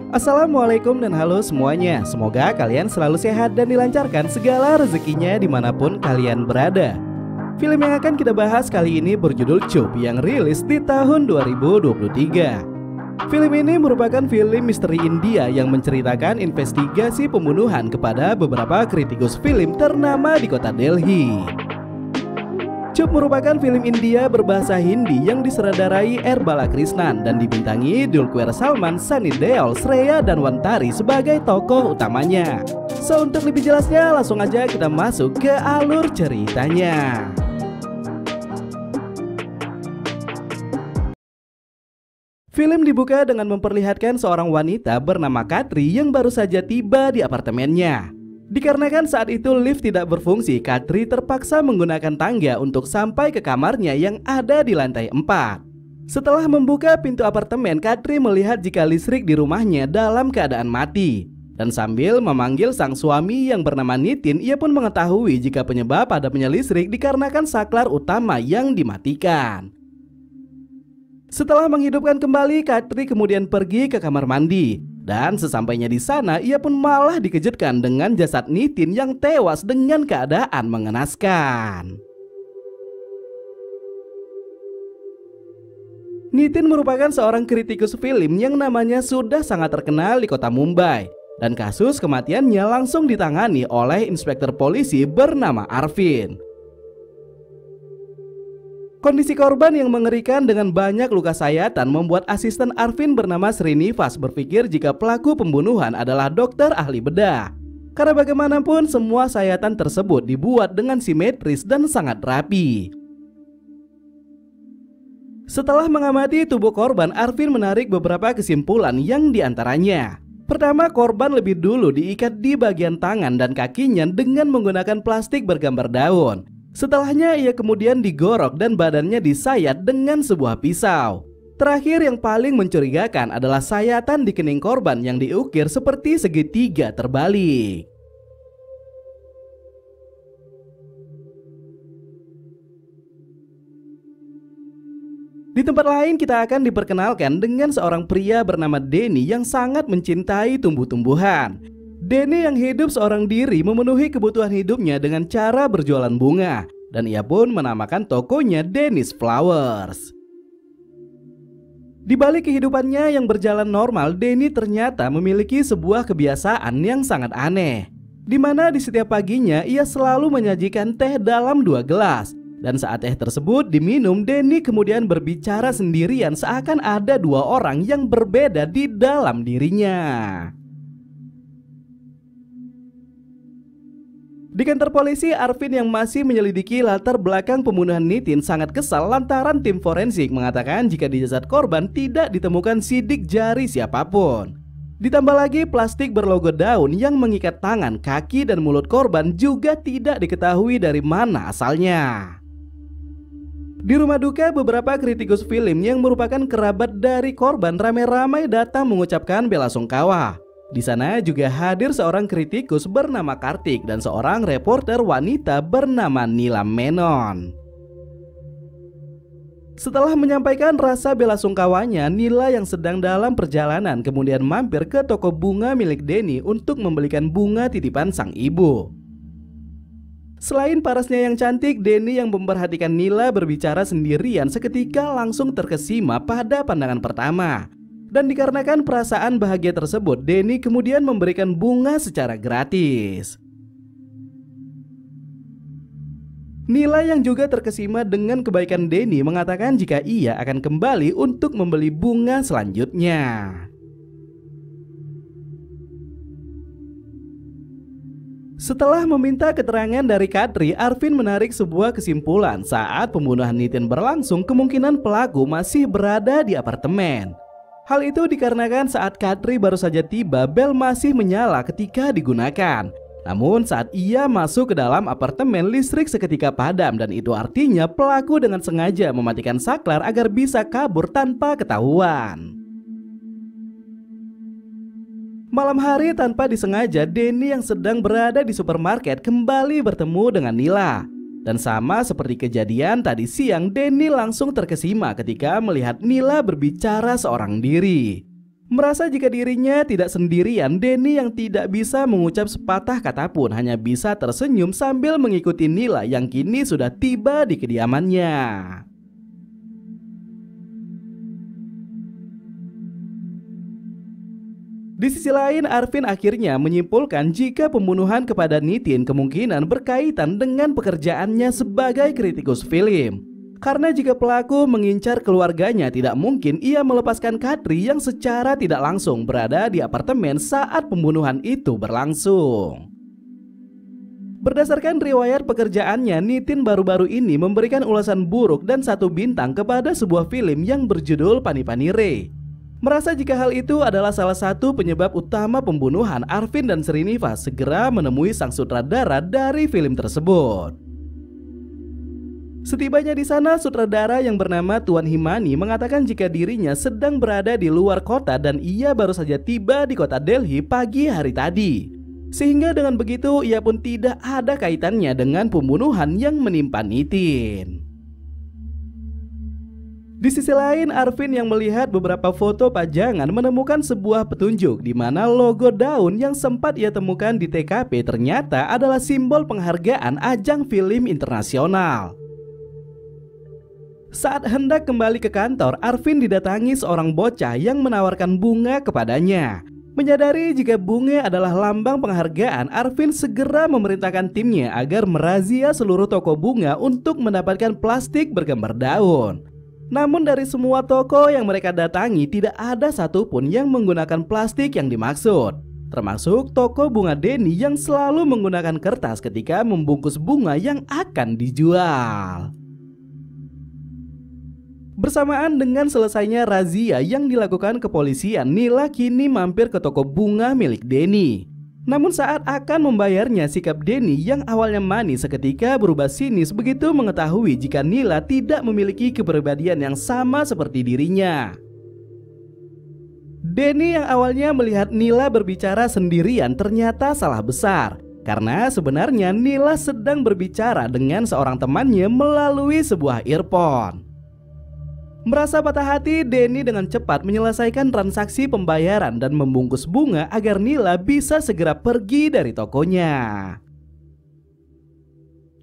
Assalamualaikum dan halo semuanya. Semoga kalian selalu sehat dan dilancarkan segala rezekinya dimanapun kalian berada. Film yang akan kita bahas kali ini berjudul Chup yang rilis di tahun 2023. Film ini merupakan film misteri India yang menceritakan investigasi pembunuhan kepada beberapa kritikus film ternama di kota Delhi. Chup merupakan film India berbahasa Hindi yang disutradarai R. Balakrishnan dan dibintangi Dulquer Salman, Sunny Deol, Shreya dan Wantari sebagai tokoh utamanya. So, untuk lebih jelasnya langsung aja kita masuk ke alur ceritanya. Film dibuka dengan memperlihatkan seorang wanita bernama Katri yang baru saja tiba di apartemennya. Dikarenakan saat itu lift tidak berfungsi, Katri terpaksa menggunakan tangga untuk sampai ke kamarnya yang ada di lantai 4. Setelah membuka pintu apartemen, Katri melihat jika listrik di rumahnya dalam keadaan mati. Dan sambil memanggil sang suami yang bernama Nitin, ia pun mengetahui jika penyebab padamnya listrik dikarenakan saklar utama yang dimatikan. Setelah menghidupkan kembali, Katri kemudian pergi ke kamar mandi. Dan sesampainya di sana, ia pun malah dikejutkan dengan jasad Nitin yang tewas dengan keadaan mengenaskan. Nitin merupakan seorang kritikus film yang namanya sudah sangat terkenal di kota Mumbai. Dan kasus kematiannya langsung ditangani oleh inspektur polisi bernama Arvind. Kondisi korban yang mengerikan dengan banyak luka sayatan membuat asisten Arvind bernama Srinivas berpikir jika pelaku pembunuhan adalah dokter ahli bedah. Karena bagaimanapun semua sayatan tersebut dibuat dengan simetris dan sangat rapi. Setelah mengamati tubuh korban, Arvind menarik beberapa kesimpulan yang diantaranya. Pertama, korban lebih dulu diikat di bagian tangan dan kakinya dengan menggunakan plastik bergambar daun. Setelahnya ia kemudian digorok dan badannya disayat dengan sebuah pisau. Terakhir yang paling mencurigakan adalah sayatan di kening korban yang diukir seperti segitiga terbalik. Di tempat lain kita akan diperkenalkan dengan seorang pria bernama Denny yang sangat mencintai tumbuh-tumbuhan. Denny yang hidup seorang diri memenuhi kebutuhan hidupnya dengan cara berjualan bunga. Dan ia pun menamakan tokonya Denny's Flowers. Di balik kehidupannya yang berjalan normal, Denny ternyata memiliki sebuah kebiasaan yang sangat aneh. Di mana di setiap paginya ia selalu menyajikan teh dalam 2 gelas. Dan saat teh tersebut diminum, Denny kemudian berbicara sendirian seakan ada 2 orang yang berbeda di dalam dirinya. Di kantor polisi, Arvind yang masih menyelidiki latar belakang pembunuhan Nitin sangat kesal lantaran tim forensik mengatakan jika di jasad korban tidak ditemukan sidik jari siapapun. Ditambah lagi plastik berlogo daun yang mengikat tangan, kaki, dan mulut korban juga tidak diketahui dari mana asalnya. Di rumah duka, beberapa kritikus film yang merupakan kerabat dari korban ramai-ramai datang mengucapkan bela sungkawa. Di sana juga hadir seorang kritikus bernama Kartik dan seorang reporter wanita bernama Nila Menon. Setelah menyampaikan rasa bela sungkawanya, Nila yang sedang dalam perjalanan kemudian mampir ke toko bunga milik Denny untuk membelikan bunga titipan sang ibu. Selain parasnya yang cantik, Denny yang memperhatikan Nila berbicara sendirian seketika langsung terkesima pada pandangan pertama. Dan dikarenakan perasaan bahagia tersebut, Denny kemudian memberikan bunga secara gratis. Nila yang juga terkesima dengan kebaikan Denny mengatakan jika ia akan kembali untuk membeli bunga selanjutnya. Setelah meminta keterangan dari Katri, Arvind menarik sebuah kesimpulan. Saat pembunuhan Nitin berlangsung, kemungkinan pelaku masih berada di apartemen. Hal itu dikarenakan saat Katri baru saja tiba, bel masih menyala ketika digunakan. Namun saat ia masuk ke dalam apartemen, listrik seketika padam dan itu artinya pelaku dengan sengaja mematikan saklar agar bisa kabur tanpa ketahuan. Malam hari tanpa disengaja, Denny yang sedang berada di supermarket kembali bertemu dengan Nila. Dan sama seperti kejadian tadi siang, Denny langsung terkesima ketika melihat Nila berbicara seorang diri. Merasa jika dirinya tidak sendirian, Denny yang tidak bisa mengucap sepatah kata pun hanya bisa tersenyum sambil mengikuti Nila yang kini sudah tiba di kediamannya. Di sisi lain, Arvin akhirnya menyimpulkan jika pembunuhan kepada Nitin kemungkinan berkaitan dengan pekerjaannya sebagai kritikus film. Karena jika pelaku mengincar keluarganya, tidak mungkin ia melepaskan Katri yang secara tidak langsung berada di apartemen saat pembunuhan itu berlangsung. Berdasarkan riwayat pekerjaannya, Nitin baru-baru ini memberikan ulasan buruk dan 1 bintang kepada sebuah film yang berjudul Pani Pani Re. Merasa jika hal itu adalah salah satu penyebab utama pembunuhan, Arvin dan Srinivas segera menemui sang sutradara dari film tersebut. Setibanya di sana, sutradara yang bernama Tuan Himani mengatakan jika dirinya sedang berada di luar kota dan ia baru saja tiba di kota Delhi pagi hari tadi. Sehingga dengan begitu ia pun tidak ada kaitannya dengan pembunuhan yang menimpa Nitin. Di sisi lain, Arvin yang melihat beberapa foto pajangan menemukan sebuah petunjuk di mana logo daun yang sempat ia temukan di TKP ternyata adalah simbol penghargaan ajang film internasional. Saat hendak kembali ke kantor, Arvin didatangi seorang bocah yang menawarkan bunga kepadanya. Menyadari jika bunga adalah lambang penghargaan, Arvin segera memerintahkan timnya agar merazia seluruh toko bunga untuk mendapatkan plastik bergambar daun. Namun dari semua toko yang mereka datangi, tidak ada satupun yang menggunakan plastik yang dimaksud. Termasuk toko bunga Denny yang selalu menggunakan kertas ketika membungkus bunga yang akan dijual. Bersamaan dengan selesainya razia yang dilakukan kepolisian, Nila kini mampir ke toko bunga milik Denny. Namun saat akan membayarnya, sikap Denny yang awalnya manis seketika berubah sinis begitu mengetahui jika Nila tidak memiliki kepribadian yang sama seperti dirinya. Denny yang awalnya melihat Nila berbicara sendirian ternyata salah besar. Karena sebenarnya Nila sedang berbicara dengan seorang temannya melalui sebuah earphone. Merasa patah hati, Denny dengan cepat menyelesaikan transaksi pembayaran dan membungkus bunga agar Nila bisa segera pergi dari tokonya.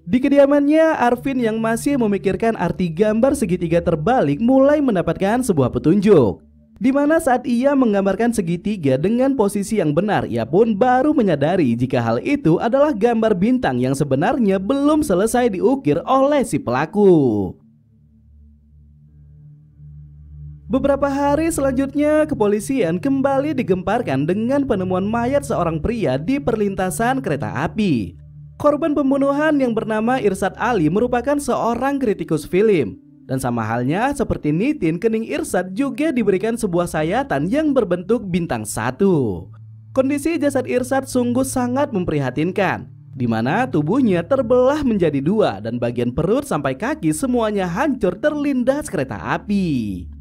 Di kediamannya, Arvin yang masih memikirkan arti gambar segitiga terbalik mulai mendapatkan sebuah petunjuk. Di mana saat ia menggambarkan segitiga dengan posisi yang benar, ia pun baru menyadari jika hal itu adalah gambar bintang yang sebenarnya belum selesai diukir oleh si pelaku. Beberapa hari selanjutnya, kepolisian kembali digemparkan dengan penemuan mayat seorang pria di perlintasan kereta api. Korban pembunuhan yang bernama Irsad Ali merupakan seorang kritikus film. Dan sama halnya seperti Nitin, kening Irsad juga diberikan sebuah sayatan yang berbentuk bintang 1. Kondisi jasad Irsad sungguh sangat memprihatinkan, di mana tubuhnya terbelah menjadi 2 dan bagian perut sampai kaki semuanya hancur terlindas kereta api.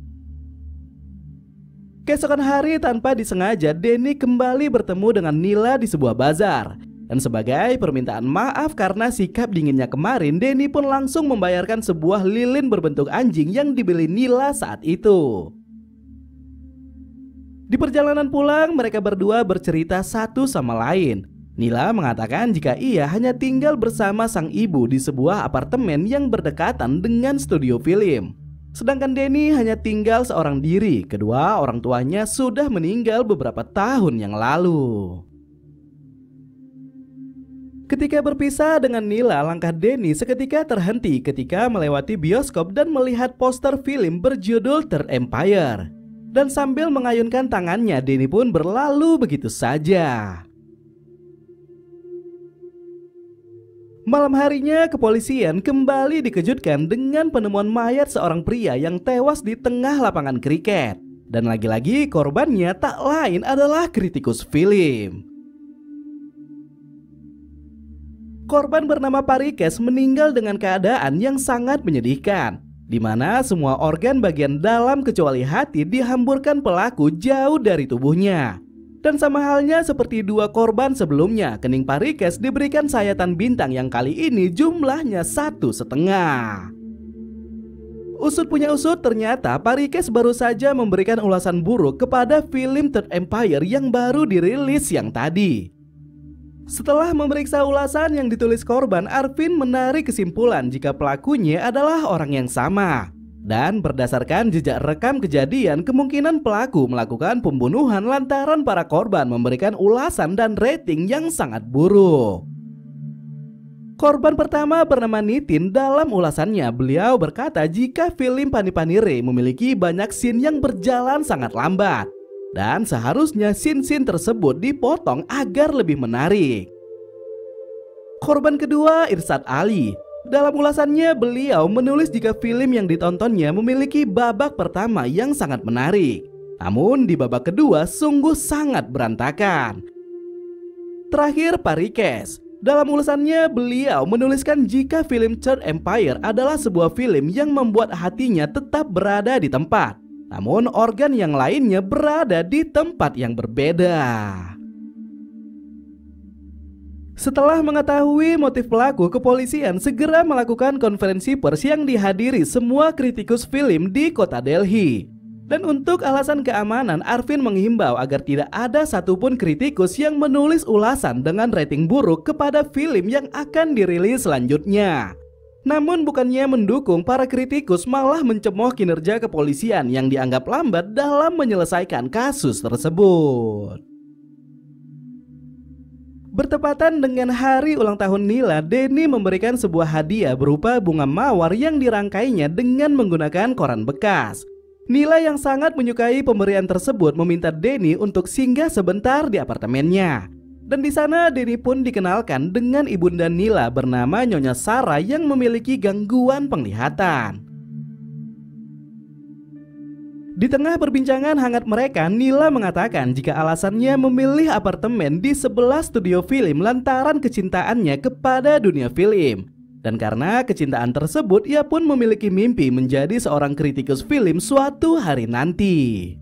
Keesokan hari tanpa disengaja, Denny kembali bertemu dengan Nila di sebuah bazar. Dan sebagai permintaan maaf karena sikap dinginnya kemarin, Denny pun langsung membayarkan sebuah lilin berbentuk anjing yang dibeli Nila saat itu. Di perjalanan pulang, mereka berdua bercerita satu sama lain. Nila mengatakan jika ia hanya tinggal bersama sang ibu di sebuah apartemen yang berdekatan dengan studio film. Sedangkan Denny hanya tinggal seorang diri, kedua orang tuanya sudah meninggal beberapa tahun yang lalu. Ketika berpisah dengan Nila, langkah Denny seketika terhenti ketika melewati bioskop dan melihat poster film berjudul Third Empire. Dan sambil mengayunkan tangannya, Denny pun berlalu begitu saja. Malam harinya, kepolisian kembali dikejutkan dengan penemuan mayat seorang pria yang tewas di tengah lapangan kriket. Dan lagi-lagi korbannya tak lain adalah kritikus film. Korban bernama Parikes meninggal dengan keadaan yang sangat menyedihkan, di mana semua organ bagian dalam kecuali hati dihamburkan pelaku jauh dari tubuhnya. Dan sama halnya seperti dua korban sebelumnya, kening Parikes diberikan sayatan bintang yang kali ini jumlahnya 1,5. Usut punya usut, ternyata Parikes baru saja memberikan ulasan buruk kepada film Third Empire yang baru dirilis siang tadi. Setelah memeriksa ulasan yang ditulis korban, Arvin menarik kesimpulan jika pelakunya adalah orang yang sama. Dan berdasarkan jejak rekam kejadian, kemungkinan pelaku melakukan pembunuhan lantaran para korban memberikan ulasan dan rating yang sangat buruk. Korban pertama bernama Nitin. Dalam ulasannya, beliau berkata jika film Panipanire memiliki banyak scene yang berjalan sangat lambat dan seharusnya scene-scene tersebut dipotong agar lebih menarik. Korban kedua Irsyad Ali. Dalam ulasannya, beliau menulis jika film yang ditontonnya memiliki babak pertama yang sangat menarik, namun di babak kedua sungguh sangat berantakan. Terakhir Parikes. Dalam ulasannya, beliau menuliskan jika film Third Empire adalah sebuah film yang membuat hatinya tetap berada di tempat, namun organ yang lainnya berada di tempat yang berbeda. Setelah mengetahui motif pelaku, kepolisian segera melakukan konferensi pers yang dihadiri semua kritikus film di kota Delhi. Dan untuk alasan keamanan, Arvin menghimbau agar tidak ada satupun kritikus yang menulis ulasan dengan rating buruk kepada film yang akan dirilis selanjutnya. Namun bukannya mendukung, para kritikus malah mencemooh kinerja kepolisian yang dianggap lambat dalam menyelesaikan kasus tersebut. Bertepatan dengan hari ulang tahun Nila, Denny memberikan sebuah hadiah berupa bunga mawar yang dirangkainya dengan menggunakan koran bekas. Nila yang sangat menyukai pemberian tersebut meminta Denny untuk singgah sebentar di apartemennya. Dan di sana Denny pun dikenalkan dengan ibunda Nila bernama Nyonya Sarah yang memiliki gangguan penglihatan. Di tengah perbincangan hangat mereka, Nila mengatakan jika alasannya memilih apartemen di sebelah studio film lantaran kecintaannya kepada dunia film. Dan karena kecintaan tersebut, ia pun memiliki mimpi menjadi seorang kritikus film suatu hari nanti.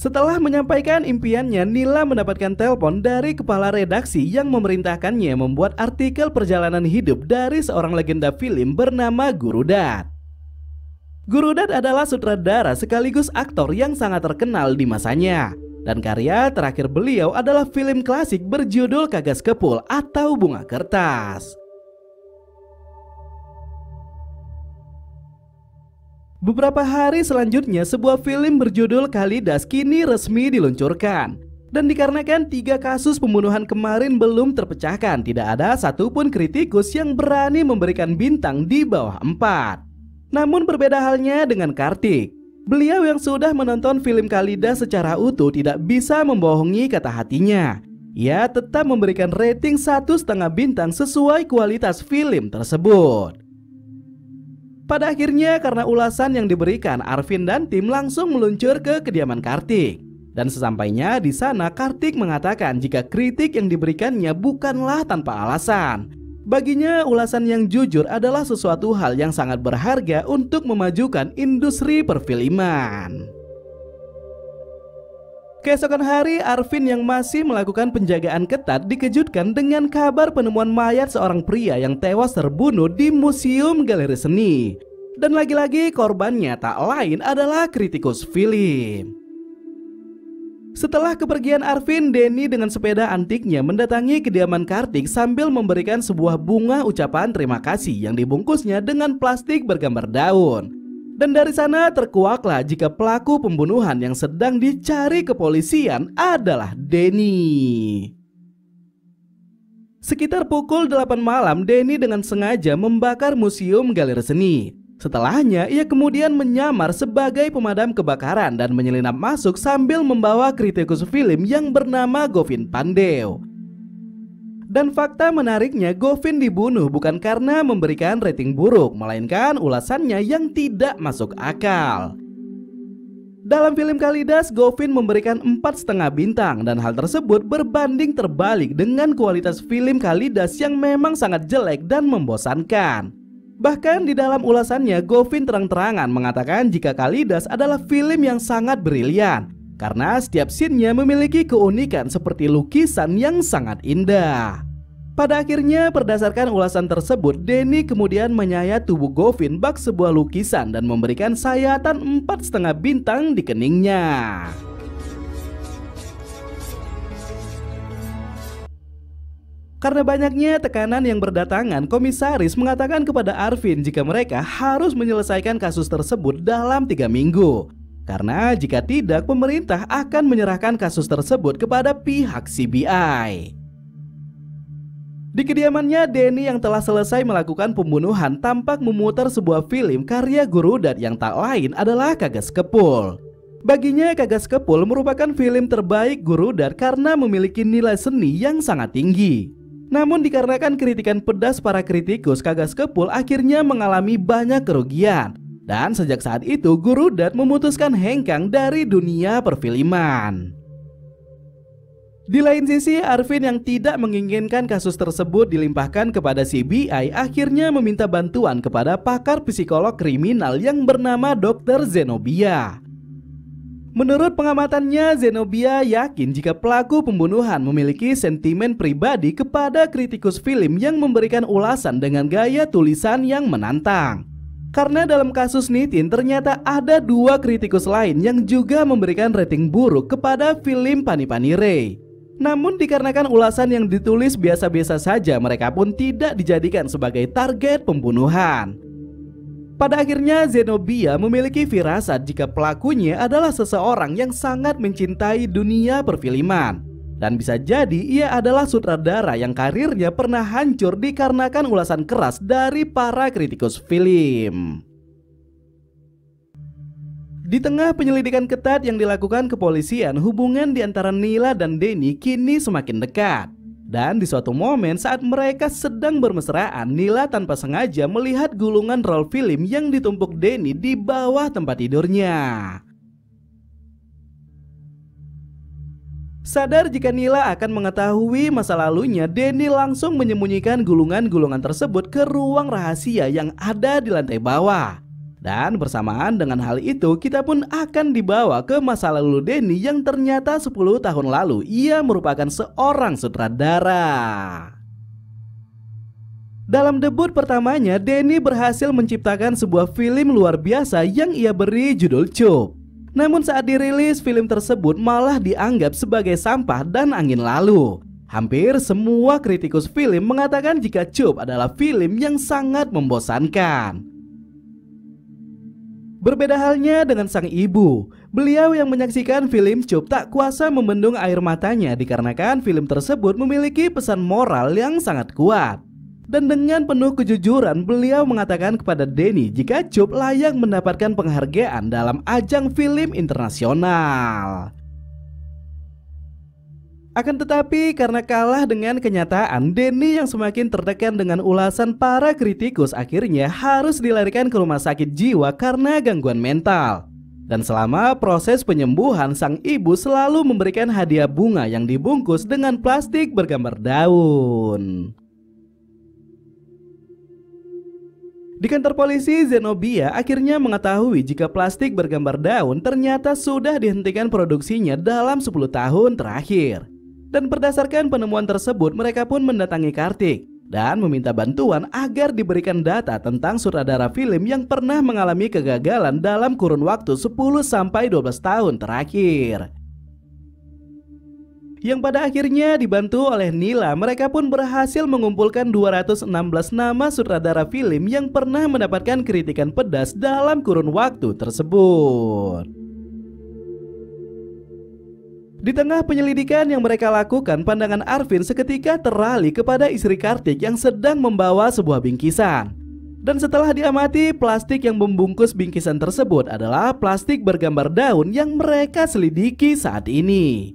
Setelah menyampaikan impiannya, Nila mendapatkan telepon dari kepala redaksi yang memerintahkannya membuat artikel perjalanan hidup dari seorang legenda film bernama Gurudat. Gurudat adalah sutradara sekaligus aktor yang sangat terkenal di masanya. Dan karya terakhir beliau adalah film klasik berjudul Kagas Kepul atau Bunga Kertas. Beberapa hari selanjutnya, sebuah film berjudul Kalidas kini resmi diluncurkan. Dan dikarenakan 3 kasus pembunuhan kemarin belum terpecahkan, tidak ada satupun kritikus yang berani memberikan bintang di bawah 4. Namun berbeda halnya dengan Kartik. Beliau yang sudah menonton film Kalidas secara utuh tidak bisa membohongi kata hatinya. Ia tetap memberikan rating 1,5 bintang sesuai kualitas film tersebut. Pada akhirnya karena ulasan yang diberikan, Arvin dan tim langsung meluncur ke kediaman Kartik. Dan sesampainya di sana, Kartik mengatakan jika kritik yang diberikannya bukanlah tanpa alasan. Baginya ulasan yang jujur adalah sesuatu hal yang sangat berharga untuk memajukan industri perfilman. Keesokan hari, Arvin yang masih melakukan penjagaan ketat dikejutkan dengan kabar penemuan mayat seorang pria yang tewas terbunuh di Museum Galeri Seni. Dan lagi-lagi korbannya tak lain adalah kritikus film. Setelah kepergian Arvin, Denny dengan sepeda antiknya mendatangi kediaman Kartik sambil memberikan sebuah bunga ucapan terima kasih yang dibungkusnya dengan plastik bergambar daun. Dan dari sana terkuaklah jika pelaku pembunuhan yang sedang dicari kepolisian adalah Denny. Sekitar pukul 8 malam, Denny dengan sengaja membakar Museum Galeri Seni. Setelahnya, ia kemudian menyamar sebagai pemadam kebakaran dan menyelinap masuk sambil membawa kritikus film yang bernama Govin Pandey. Dan fakta menariknya, Govin dibunuh bukan karena memberikan rating buruk, melainkan ulasannya yang tidak masuk akal. Dalam film Kalidas, Govin memberikan 4,5 bintang dan hal tersebut berbanding terbalik dengan kualitas film Kalidas yang memang sangat jelek dan membosankan. Bahkan di dalam ulasannya, Govin terang-terangan mengatakan jika Kalidas adalah film yang sangat brilian karena setiap scene-nya memiliki keunikan seperti lukisan yang sangat indah. Pada akhirnya, berdasarkan ulasan tersebut, Denny kemudian menyayat tubuh Govin bak sebuah lukisan dan memberikan sayatan 4,5 bintang di keningnya. Karena banyaknya tekanan yang berdatangan, komisaris mengatakan kepada Arvin jika mereka harus menyelesaikan kasus tersebut dalam 3 minggu. Karena jika tidak, pemerintah akan menyerahkan kasus tersebut kepada pihak CBI. Di kediamannya, Denny yang telah selesai melakukan pembunuhan tampak memutar sebuah film karya Gurudat yang tak lain adalah Kagas Kepul. Baginya, Kagas Kepul merupakan film terbaik Gurudat karena memiliki nilai seni yang sangat tinggi. Namun dikarenakan kritikan pedas para kritikus, Kagas Kepul akhirnya mengalami banyak kerugian. Dan sejak saat itu, Gurudat memutuskan hengkang dari dunia perfilman. Di lain sisi, Arvin yang tidak menginginkan kasus tersebut dilimpahkan kepada CBI akhirnya meminta bantuan kepada pakar psikolog kriminal yang bernama Dr. Zenobia. Menurut pengamatannya, Zenobia yakin jika pelaku pembunuhan memiliki sentimen pribadi kepada kritikus film yang memberikan ulasan dengan gaya tulisan yang menantang. Karena dalam kasus Nitin ternyata ada 2 kritikus lain yang juga memberikan rating buruk kepada film Panipanire. Namun dikarenakan ulasan yang ditulis biasa-biasa saja, mereka pun tidak dijadikan sebagai target pembunuhan. Pada akhirnya, Zenobia memiliki firasat jika pelakunya adalah seseorang yang sangat mencintai dunia perfilman. Dan bisa jadi ia adalah sutradara yang karirnya pernah hancur dikarenakan ulasan keras dari para kritikus film. Di tengah penyelidikan ketat yang dilakukan kepolisian, hubungan di antara Nila dan Denny kini semakin dekat. Dan di suatu momen saat mereka sedang bermesraan, Nila tanpa sengaja melihat gulungan roll film yang ditumpuk Denny di bawah tempat tidurnya. Sadar jika Nila akan mengetahui masa lalunya, Denny langsung menyembunyikan gulungan-gulungan tersebut ke ruang rahasia yang ada di lantai bawah. Dan bersamaan dengan hal itu, kita pun akan dibawa ke masa lalu Denny yang ternyata 10 tahun lalu ia merupakan seorang sutradara. Dalam debut pertamanya, Denny berhasil menciptakan sebuah film luar biasa yang ia beri judul Cup. Namun saat dirilis, film tersebut malah dianggap sebagai sampah dan angin lalu. Hampir semua kritikus film mengatakan jika Cup adalah film yang sangat membosankan. Berbeda halnya dengan sang ibu, beliau yang menyaksikan film Cup tak kuasa membendung air matanya dikarenakan film tersebut memiliki pesan moral yang sangat kuat. Dan dengan penuh kejujuran, beliau mengatakan kepada Denny jika Cup layak mendapatkan penghargaan dalam ajang film internasional. Akan tetapi karena kalah dengan kenyataan, Denny yang semakin tertekan dengan ulasan para kritikus akhirnya harus dilarikan ke rumah sakit jiwa karena gangguan mental. Dan selama proses penyembuhan, sang ibu selalu memberikan hadiah bunga yang dibungkus dengan plastik bergambar daun. Di kantor polisi, Zenobia akhirnya mengetahui jika plastik bergambar daun ternyata sudah dihentikan produksinya dalam 10 tahun terakhir. Dan berdasarkan penemuan tersebut, mereka pun mendatangi Kartik dan meminta bantuan agar diberikan data tentang sutradara film yang pernah mengalami kegagalan dalam kurun waktu 10-12 tahun terakhir. Yang pada akhirnya dibantu oleh Nila, mereka pun berhasil mengumpulkan 216 nama sutradara film yang pernah mendapatkan kritikan pedas dalam kurun waktu tersebut. Di tengah penyelidikan yang mereka lakukan, pandangan Arvin seketika teralih kepada istri Kartik yang sedang membawa sebuah bingkisan. Dan setelah diamati, plastik yang membungkus bingkisan tersebut adalah plastik bergambar daun yang mereka selidiki saat ini.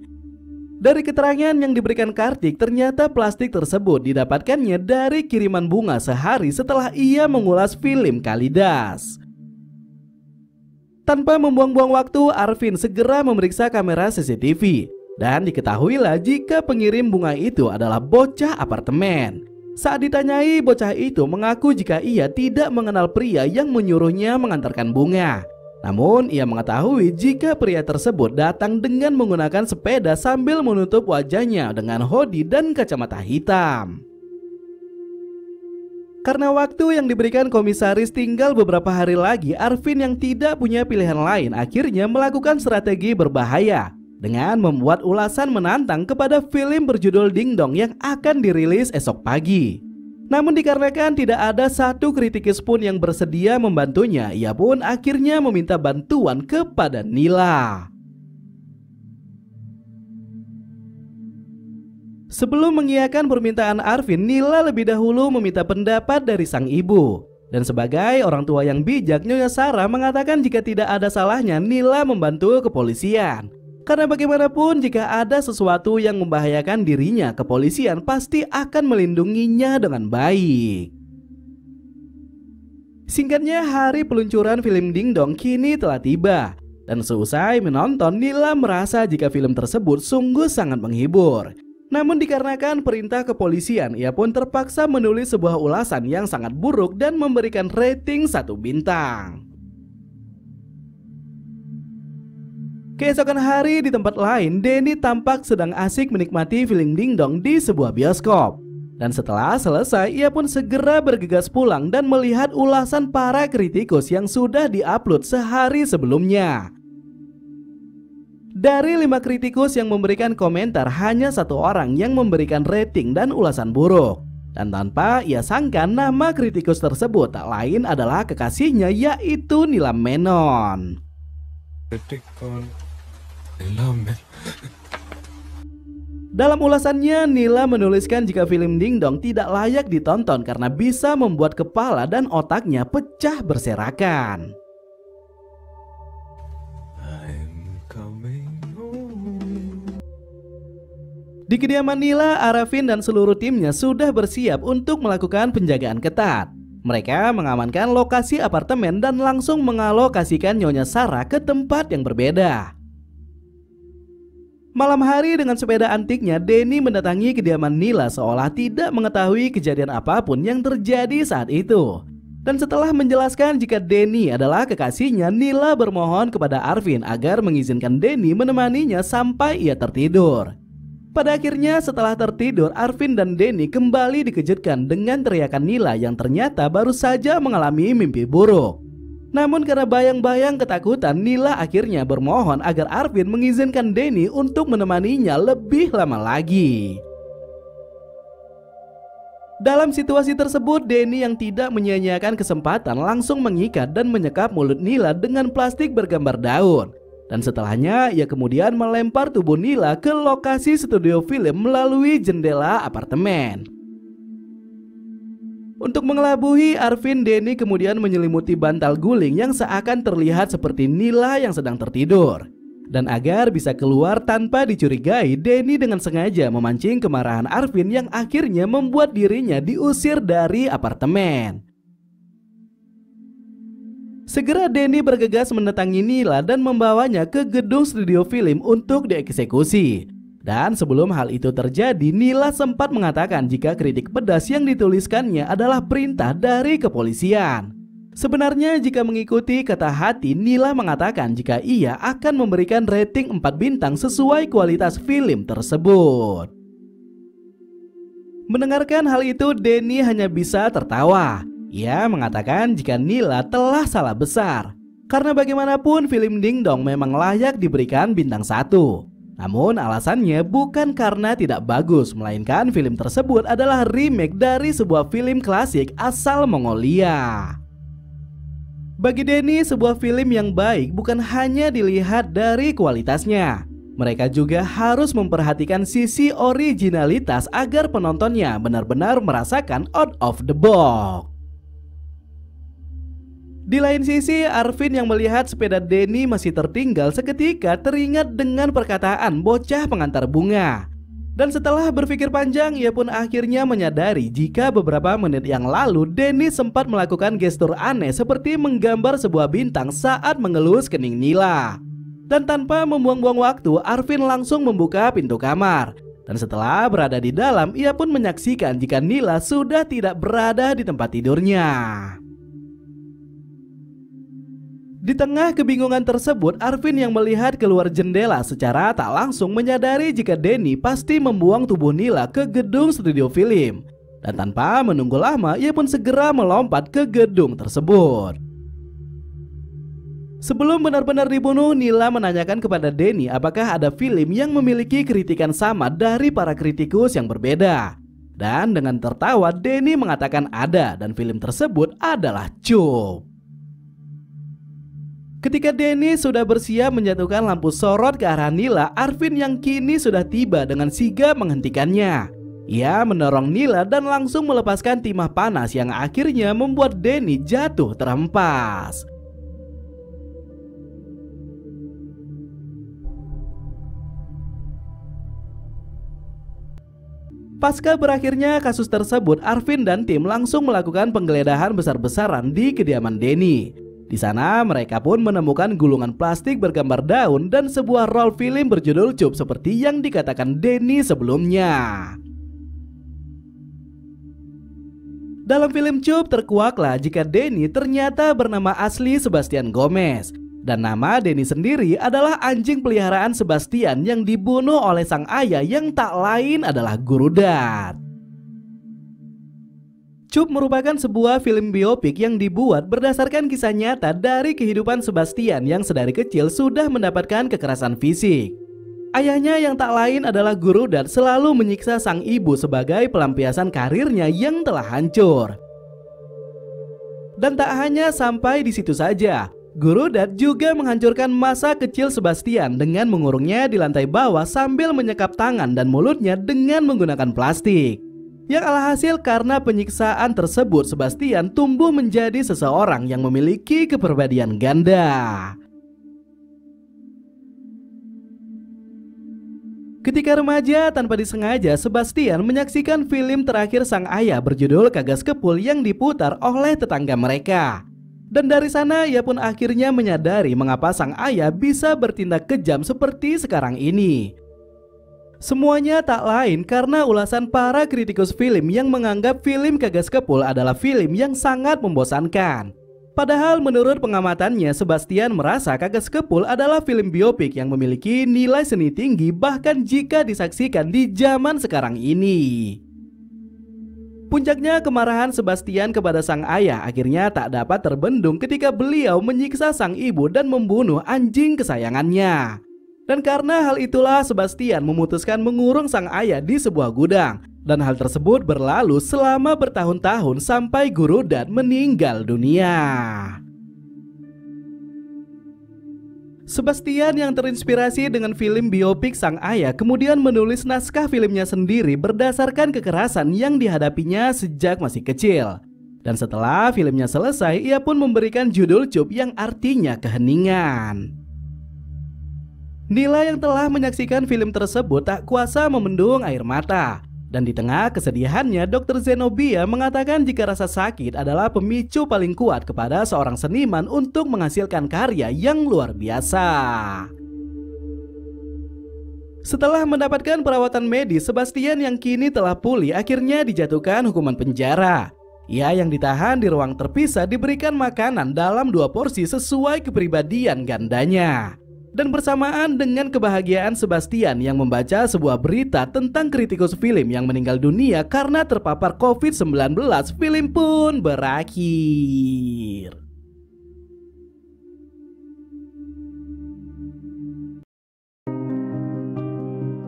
Dari keterangan yang diberikan Kartik, ternyata plastik tersebut didapatkannya dari kiriman bunga sehari setelah ia mengulas film Kalidas. Tanpa membuang-buang waktu, Arvin segera memeriksa kamera CCTV. Dan diketahuilah jika pengirim bunga itu adalah bocah apartemen. Saat ditanyai, bocah itu mengaku jika ia tidak mengenal pria yang menyuruhnya mengantarkan bunga. Namun ia mengetahui jika pria tersebut datang dengan menggunakan sepeda sambil menutup wajahnya dengan hoodie dan kacamata hitam. Karena waktu yang diberikan komisaris tinggal beberapa hari lagi, Arvin yang tidak punya pilihan lain akhirnya melakukan strategi berbahaya dengan membuat ulasan menantang kepada film berjudul Ding Dong yang akan dirilis esok pagi. Namun dikarenakan tidak ada satu kritikus pun yang bersedia membantunya, ia pun akhirnya meminta bantuan kepada Nila. Sebelum mengiyakan permintaan Arvin, Nila lebih dahulu meminta pendapat dari sang ibu. Dan sebagai orang tua yang bijak, Nyonya Sarah mengatakan jika tidak ada salahnya Nila membantu kepolisian. Karena bagaimanapun jika ada sesuatu yang membahayakan dirinya, kepolisian pasti akan melindunginya dengan baik. Singkatnya, hari peluncuran film Ding Dong kini telah tiba. Dan seusai menonton, Nila merasa jika film tersebut sungguh sangat menghibur. Namun dikarenakan perintah kepolisian, ia pun terpaksa menulis sebuah ulasan yang sangat buruk dan memberikan rating 1 bintang. Keesokan hari di tempat lain, Denny tampak sedang asik menikmati film Ding Dong di sebuah bioskop. Dan setelah selesai, ia pun segera bergegas pulang dan melihat ulasan para kritikus yang sudah diupload sehari sebelumnya. Dari 5 kritikus yang memberikan komentar, hanya 1 orang yang memberikan rating dan ulasan buruk. Dan tanpa ia sangka, nama kritikus tersebut tak lain adalah kekasihnya, yaitu Nila Menon. Dalam ulasannya, Nila menuliskan jika film Ding Dong tidak layak ditonton karena bisa membuat kepala dan otaknya pecah berserakan. Di kediaman Nila, Arvin dan seluruh timnya sudah bersiap untuk melakukan penjagaan ketat. Mereka mengamankan lokasi apartemen dan langsung mengalokasikan Nyonya Sarah ke tempat yang berbeda. Malam hari dengan sepeda antiknya, Denny mendatangi kediaman Nila seolah tidak mengetahui kejadian apapun yang terjadi saat itu. Dan setelah menjelaskan jika Denny adalah kekasihnya, Nila bermohon kepada Arvin agar mengizinkan Denny menemaninya sampai ia tertidur. Pada akhirnya setelah tertidur, Arvin dan Denny kembali dikejutkan dengan teriakan Nila yang ternyata baru saja mengalami mimpi buruk. Namun karena bayang-bayang ketakutan, Nila akhirnya bermohon agar Arvin mengizinkan Denny untuk menemaninya lebih lama lagi. Dalam situasi tersebut, Denny yang tidak menyia-nyiakan kesempatan langsung mengikat dan menyekap mulut Nila dengan plastik bergambar daun. Dan setelahnya ia kemudian melempar tubuh Nila ke lokasi studio film melalui jendela apartemen. Untuk mengelabui Arvin, Denny kemudian menyelimuti bantal guling yang seakan terlihat seperti Nila yang sedang tertidur. Dan agar bisa keluar tanpa dicurigai, Denny dengan sengaja memancing kemarahan Arvin yang akhirnya membuat dirinya diusir dari apartemen. Segera Denny bergegas mendatangi Nila dan membawanya ke gedung studio film untuk dieksekusi. Dan sebelum hal itu terjadi, Nila sempat mengatakan jika kritik pedas yang dituliskannya adalah perintah dari kepolisian. Sebenarnya jika mengikuti kata hati, Nila mengatakan jika ia akan memberikan rating 4 bintang sesuai kualitas film tersebut. Mendengarkan hal itu, Denny hanya bisa tertawa. Ia mengatakan jika Nila telah salah besar. Karena bagaimanapun film Ding Dong memang layak diberikan bintang 1. Namun alasannya bukan karena tidak bagus, melainkan film tersebut adalah remake dari sebuah film klasik asal Mongolia. Bagi Denny, sebuah film yang baik bukan hanya dilihat dari kualitasnya. Mereka juga harus memperhatikan sisi originalitas agar penontonnya benar-benar merasakan out of the box. Di lain sisi, Arvin yang melihat sepeda Denny masih tertinggal seketika teringat dengan perkataan bocah pengantar bunga. Dan setelah berpikir panjang, ia pun akhirnya menyadari jika beberapa menit yang lalu Denny sempat melakukan gestur aneh seperti menggambar sebuah bintang saat mengelus kening Nila. Dan tanpa membuang-buang waktu, Arvin langsung membuka pintu kamar. Dan setelah berada di dalam, ia pun menyaksikan jika Nila sudah tidak berada di tempat tidurnya. Di tengah kebingungan tersebut, Arvin yang melihat keluar jendela secara tak langsung menyadari jika Denny pasti membuang tubuh Nila ke gedung studio film. Dan tanpa menunggu lama, ia pun segera melompat ke gedung tersebut. Sebelum benar-benar dibunuh, Nila menanyakan kepada Denny apakah ada film yang memiliki kritikan sama dari para kritikus yang berbeda. Dan dengan tertawa, Denny mengatakan ada, dan film tersebut adalah Cube. Ketika Denny sudah bersiap menjatuhkan lampu sorot ke arah Nila, Arvin yang kini sudah tiba dengan sigap menghentikannya. Ia mendorong Nila dan langsung melepaskan timah panas yang akhirnya membuat Denny jatuh terhempas. Pasca berakhirnya kasus tersebut, Arvin dan tim langsung melakukan penggeledahan besar-besaran di kediaman Denny. Di sana mereka pun menemukan gulungan plastik bergambar daun dan sebuah roll film berjudul Cube seperti yang dikatakan Denny sebelumnya. Dalam film Cube terkuaklah jika Denny ternyata bernama asli Sebastian Gomez. Dan nama Denny sendiri adalah anjing peliharaan Sebastian yang dibunuh oleh sang ayah yang tak lain adalah Guru Dad. Cube merupakan sebuah film biopik yang dibuat berdasarkan kisah nyata dari kehidupan Sebastian yang sedari kecil sudah mendapatkan kekerasan fisik. Ayahnya yang tak lain adalah Guru Dad selalu menyiksa sang ibu sebagai pelampiasan karirnya yang telah hancur. Dan tak hanya sampai di situ saja, Guru Dad juga menghancurkan masa kecil Sebastian dengan mengurungnya di lantai bawah sambil menyekap tangan dan mulutnya dengan menggunakan plastik. Yang alhasil karena penyiksaan tersebut, Sebastian tumbuh menjadi seseorang yang memiliki kepribadian ganda. Ketika remaja, tanpa disengaja Sebastian menyaksikan film terakhir sang ayah berjudul Kagas Kepul yang diputar oleh tetangga mereka. Dan dari sana ia pun akhirnya menyadari mengapa sang ayah bisa bertindak kejam seperti sekarang ini. Semuanya tak lain karena ulasan para kritikus film yang menganggap film Kagas Kepul adalah film yang sangat membosankan. Padahal menurut pengamatannya, Sebastian merasa Kagas Kepul adalah film biopik yang memiliki nilai seni tinggi bahkan jika disaksikan di zaman sekarang ini. Puncaknya kemarahan Sebastian kepada sang ayah akhirnya tak dapat terbendung ketika beliau menyiksa sang ibu dan membunuh anjing kesayangannya. Dan karena hal itulah Sebastian memutuskan mengurung sang ayah di sebuah gudang. Dan hal tersebut berlalu selama bertahun-tahun sampai Guru Dad meninggal dunia. Sebastian yang terinspirasi dengan film biopik sang ayah kemudian menulis naskah filmnya sendiri berdasarkan kekerasan yang dihadapinya sejak masih kecil. Dan setelah filmnya selesai, ia pun memberikan judul Cube yang artinya keheningan. Nila yang telah menyaksikan film tersebut tak kuasa memendung air mata. Dan di tengah kesedihannya, Dr. Zenobia mengatakan jika rasa sakit adalah pemicu paling kuat kepada seorang seniman untuk menghasilkan karya yang luar biasa. Setelah mendapatkan perawatan medis, Sebastian yang kini telah pulih akhirnya dijatuhkan hukuman penjara. Ia yang ditahan di ruang terpisah diberikan makanan dalam 2 porsi sesuai kepribadian gandanya. Dan bersamaan dengan kebahagiaan Sebastian yang membaca sebuah berita tentang kritikus film yang meninggal dunia karena terpapar COVID-19, film pun berakhir.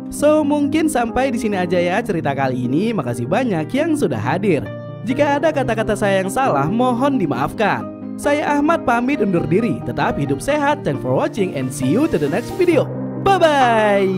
So, mungkin sampai di sini aja ya cerita kali ini. Makasih banyak yang sudah hadir. Jika ada kata-kata saya yang salah, mohon dimaafkan. Saya Ahmad pamit undur diri. Tetap hidup sehat. Thanks for watching and see you to the next video. Bye-bye.